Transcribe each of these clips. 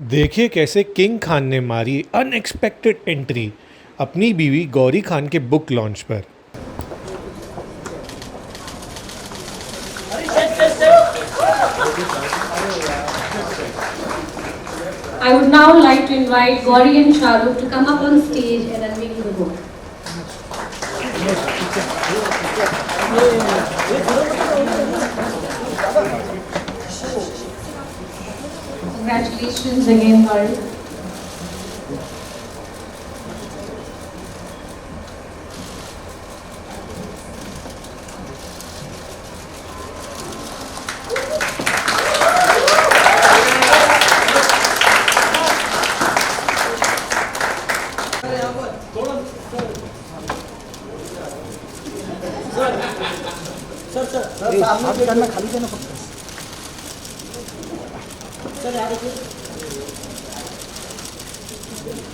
देखिए कैसे किंग खान ने मारी अनएक्सपेक्टेड एंट्री अपनी बीवी गौरी खान के बुक लॉन्च पर। I would now like to invite Gauri and Shahrukh to come up on stage and unveil the book. Congratulations again, Gauri. आपके कान में खाली देना पड़ता है सर यार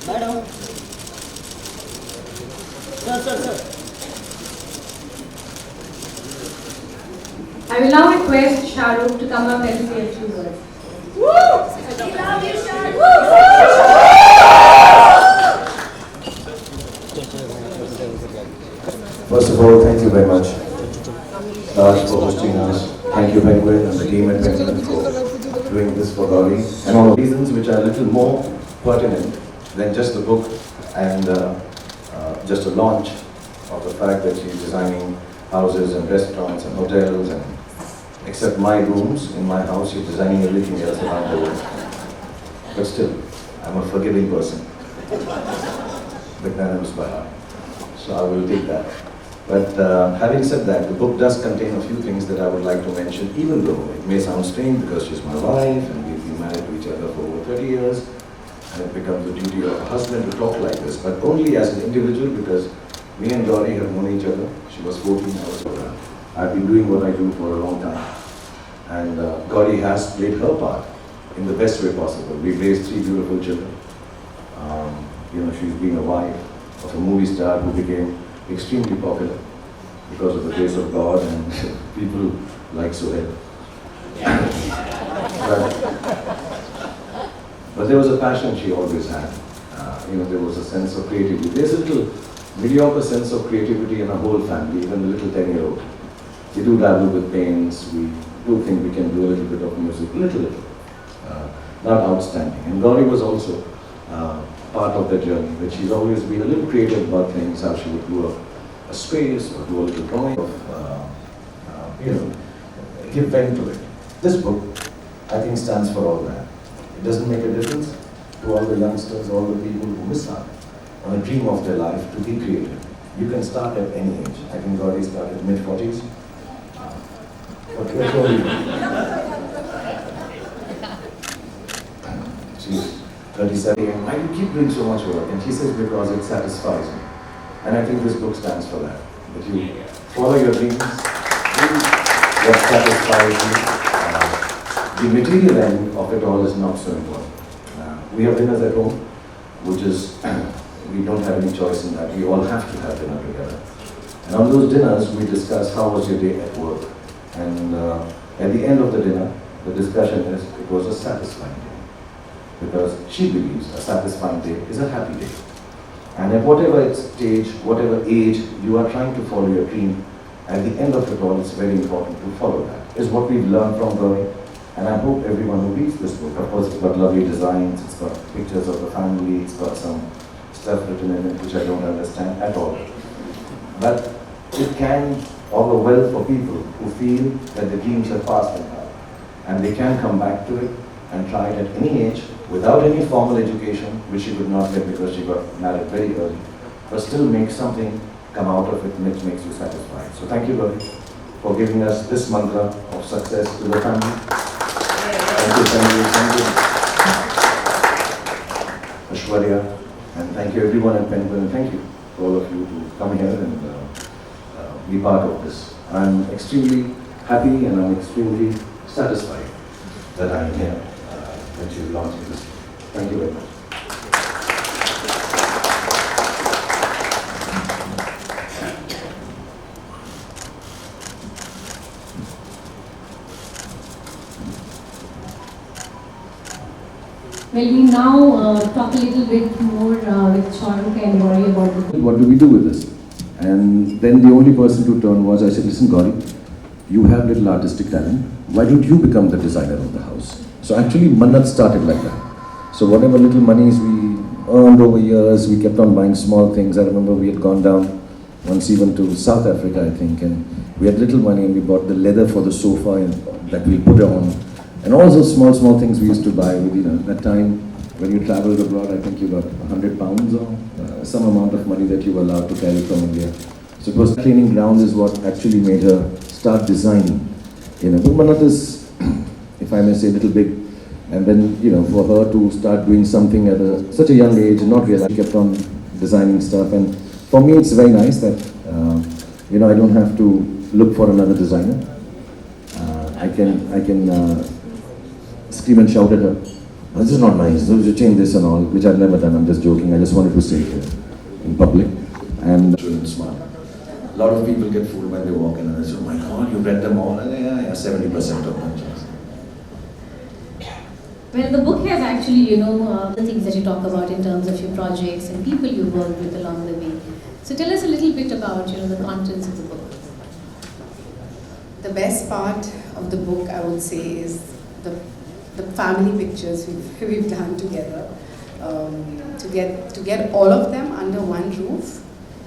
madam sir I will now request Shahrukh to come up and say a few words. First of all, thank you very much, Raj, for hosting us. Thank you, Penguin, and the team at Penguin for doing this for Gauri. And all reasons which are a little more pertinent than just the book and just a launch of the fact that she's designing houses and restaurants and hotels, and except my rooms in my house, she's designing everything else around the world. But still, I'm a forgiving person. Magnanimous by heart. So I will take that. But having said that, the book does contain a few things that I would like to mention, even though it may sound strange because she's my wife and we've been married to each other for over 30 years, and it becomes the duty of a husband to talk like this, but only as an individual, because me and Gauri have known each other. She was 14, I was 14. I've been doing what I do for a long time. And Gauri has played her part in the best way possible. We've raised 3 beautiful children. She's been a wife of a movie star who became extremely popular because of the grace of God and people like Sohail. But there was a passion she always had. There was a sense of creativity. There's a little mediocre sense of creativity in a whole family, even the little 10-year-old. We do dabble with paints, we do think we can do a little bit of music, little. Not outstanding. And Gauri was also part of the journey, that she's always been a little creative about things, how she would do a space or do a little drawing of, give vent to it. This book, I think, stands for all that. It doesn't make a difference to all the youngsters, all the people who miss out on a dream of their life to be creative. You can start at any age. I think Gauri started mid-40s. What were you? She's 37, and why do you keep doing so much work? And she says, because it satisfies me. And I think this book stands for that. That you follow your dreams, do what satisfies you. The material end of it all is not so important. We have dinners at home, which is, we don't have any choice in that. We all have to have dinner together. And on those dinners, we discuss how was your day at work. And at the end of the dinner, the discussion is, it was a satisfying day. Because she believes a satisfying day is a happy day. And at whatever stage, whatever age you are trying to follow your dream, at the end of it all, it's very important to follow that. Is what we've learned from Gauri. And I hope everyone who reads this book, of course, it's got lovely designs, it's got pictures of the family, it's got some stuff written in it which I don't understand at all. But it can augur well for people who feel that the dreams have passed them by. And they can come back to it and try it at any age, without any formal education, which she could not get because she got married very early, but still make something come out of it which makes you satisfied. So thank you, Gauri, for giving us this mantra of success to the family. Thank you, thank you. Ashwarya, and thank you everyone at Penguin, and thank you to all of you to come here and be part of this. I'm extremely happy and I'm extremely satisfied that I'm here that you launched this. Thank you very much. Well, we now talk a little bit more with Shahrukh and Gauri about the book. What do we do with this? And then the only person to turn was, I said, listen, Gauri, you have little artistic talent. Why don't you become the designer of the house? So actually, Mannat started like that. So whatever little monies we earned over years, we kept on buying small things. I remember we had gone down once even to South Africa, I think, and we had little money and we bought the leather for the sofa that we put on. And all those small things we used to buy with, that time when you traveled abroad, I think you got 100 pounds or some amount of money that you were allowed to carry from India. So it was training ground is what actually made her start designing. But Mannat is, if I may say, a little big. And then, for her to start doing something at such a young age and not realize, she kept on designing stuff. And for me, it's very nice that, I don't have to look for another designer. I can scream and shout at her, this is not nice, you change this and all, which I've never done, I'm just joking. I just wanted to say it here in public. And smart. A lot of people get fooled when they walk in and they say, oh my God, you read them all? And yeah, 70% of them. Well, the book has actually, the things that you talk about in terms of your projects and people you worked with along the way. So tell us a little bit about, the contents of the book. The best part of the book, I would say, is the family pictures we've done together. To get all of them under one roof,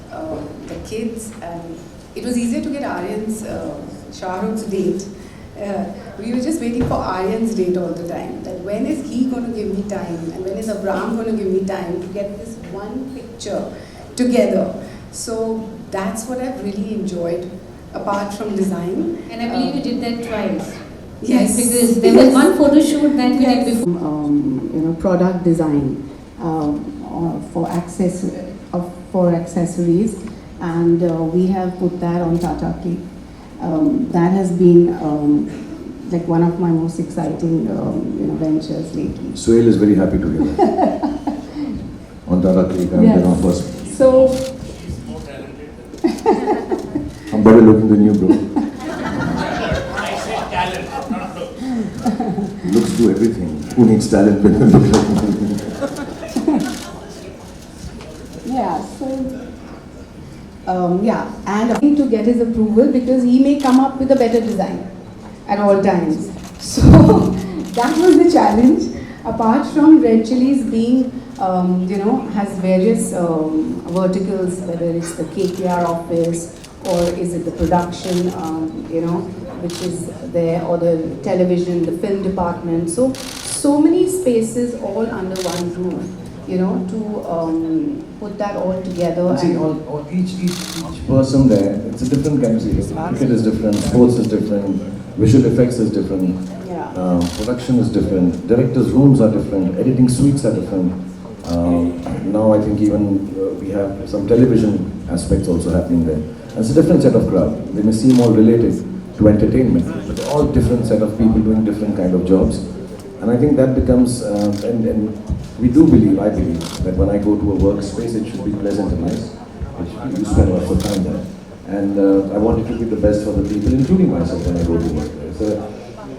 the kids, and it was easier to get Aryan's, Shahrukh's date. We were just waiting for Aryan's date all the time. That when is he going to give me time, and when is Abraham going to give me time to get this one picture together. So that's what I've really enjoyed, apart from design. And I believe you did that twice. Yes. Right? Because there was one photo shoot that we did before. Product design for accessories, and we have put that on Tata Cake. That has been like one of my most exciting ventures lately. Suhail is very happy to hear that. On Tata Cake, I'm first. So I'm better looking than you, bro. I said talent, not look. Looks do everything. Who needs talent when you look like me? yeah, and I think to get his approval because he may come up with a better design at all times. So that was the challenge. Apart from Red Chilies being, has various verticals, whether it's the KKR office or is it the production, which is there, or the television, the film department. So many spaces all under one roof. To put that all together. See, each person there, it's a different kind of series. Cricket is different, sports is different, visual effects is different, production is different, directors' rooms are different, editing suites are different. Now I think even we have some television aspects also happening there. And it's a different set of crowd. They may seem all related to entertainment, but they're all different set of people doing different kind of jobs. And I think that becomes, and we do believe, I believe, that when I go to a workspace, it should be pleasant and nice. You spend lots of time there. And I want it to be the best for the people, including myself, when I go to work there. So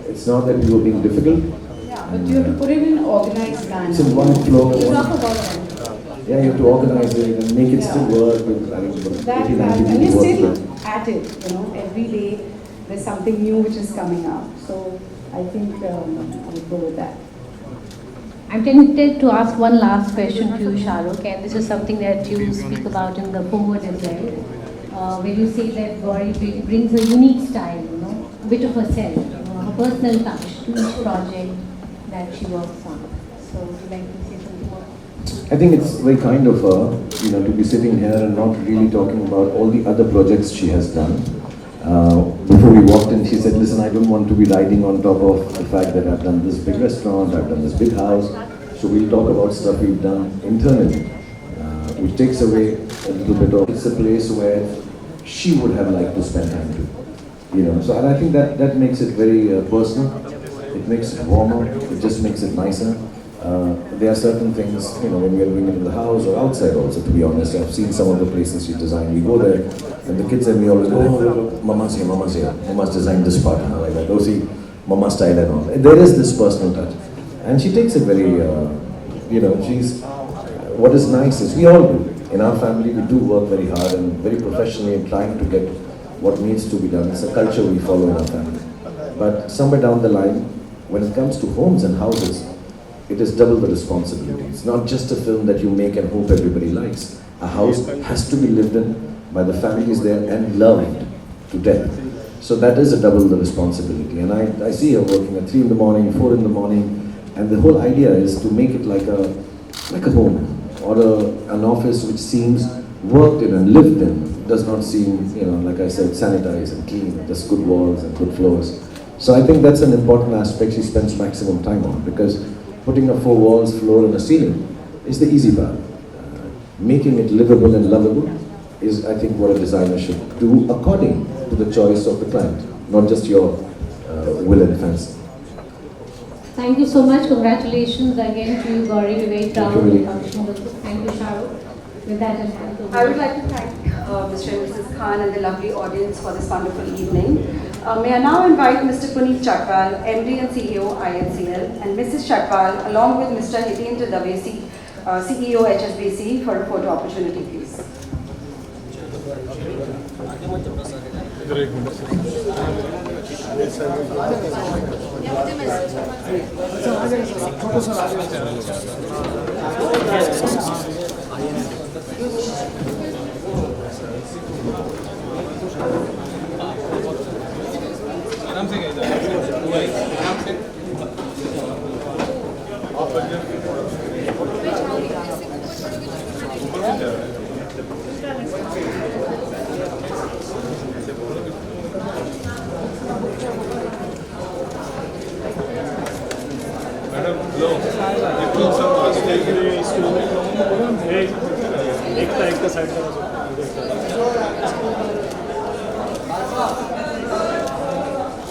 it's not that you are being difficult. Yeah, but you have to put it in organized manner. It's in one flow. You talk about that. Yeah, you have to organize it and make it still work with, I mean, 80, 90 and people you're work still at it, every day there's something new which is coming up. So I think I would go with that. I'm tempted to ask one last question to you, Shahrukh, and this is something that you speak about in the foreword as well, where you say that Gauri brings a unique style, a bit of herself, her personal touch to each project that she works on. So would you like to say something more? I think it's very kind of her, to be sitting here and not really talking about all the other projects she has done. Before we walked in, she said, listen, I don't want to be riding on top of the fact that I've done this big restaurant, I've done this big house. So we'll talk about stuff we've done internally, which takes away a little bit of, it's a place where she would have liked to spend time to. So and I think that makes it very personal, it makes it warmer, it just makes it nicer. There are certain things, when we are doing it in the house or outside also, to be honest. I've seen some of the places she designed. We go there, and the kids and me always go, oh, Mama's here, Mama's designed this part, like that. Oh, see, Mama style and all. There is this personal touch. And she takes it very, she's, what is nice is we all do. In our family, we do work very hard and very professionally in trying to get what needs to be done. It's a culture we follow in our family. But somewhere down the line, when it comes to homes and houses, it is double the responsibility. It's not just a film that you make and hope everybody likes. A house has to be lived in by the families there and loved to death. So that is a double the responsibility. And I see her working at 3 in the morning, 4 in the morning, and the whole idea is to make it like a home or an office which seems worked in and lived in. Does not seem, like I said, sanitized and clean, just good walls and good floors. So I think that's an important aspect she spends maximum time on, because putting up 4 walls, floor and a ceiling is the easy part. Making it livable and lovable is, I think, what a designer should do according to the choice of the client, not just your will and fancy. Thank you so much. Congratulations again to you, Gauri. We're very proud of Thank you. the publishing the book. Thank you, Shahrukh. With that, I'll hand over. I would like to thank Mr. and Mrs. Khan and the lovely audience for this wonderful evening. May I now invite Mr. Puneet Chhatwal, MD and CEO INCL, and Mrs. Chhatwal, along with Mr. Hitendra Davesi, CEO HSBC, for a photo opportunity, please.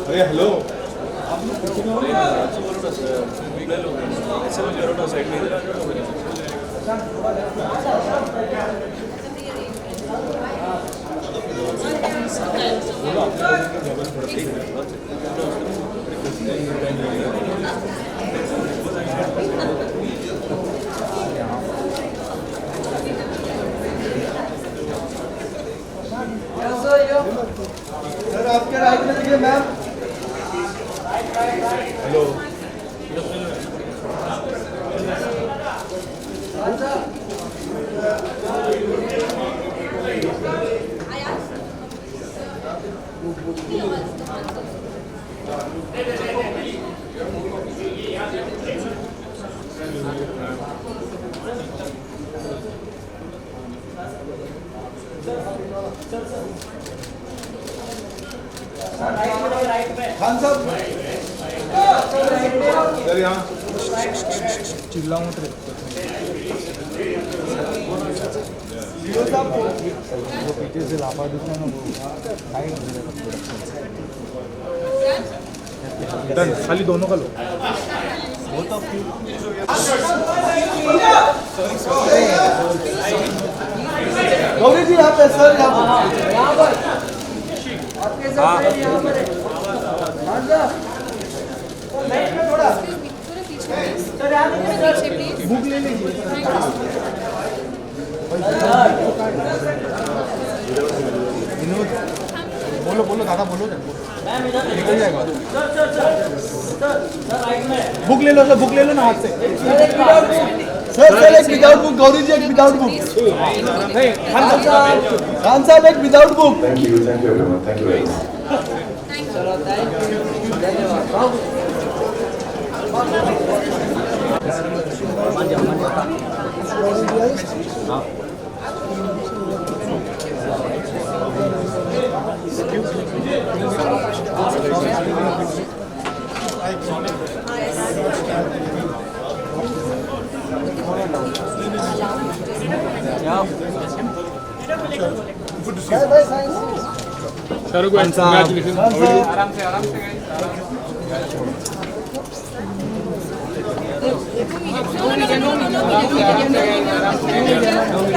अरे hello sir आपके right में देखिए ma'am hello Khan साहब sir यहाँ चिल्लाओ मत रे वो पीछे से लापा दूसरा ना वो डन खाली दोनों का लो गौरी जी यहाँ पे सर यहाँ पर आपके साथ यहाँ पर थोड़ा बुक ले लीजिए बोलो बोलो दादा बोलो निकल जाएगा बुक ले लो सर बुक ले लो ना हाथ से सर एक विदाउट बुक गौरी जी एक विदाउट बुक नहीं खान साहब एक without book Thank you everyone. Thank you very much. Shahrukh भाई congratulations आराम से आराम से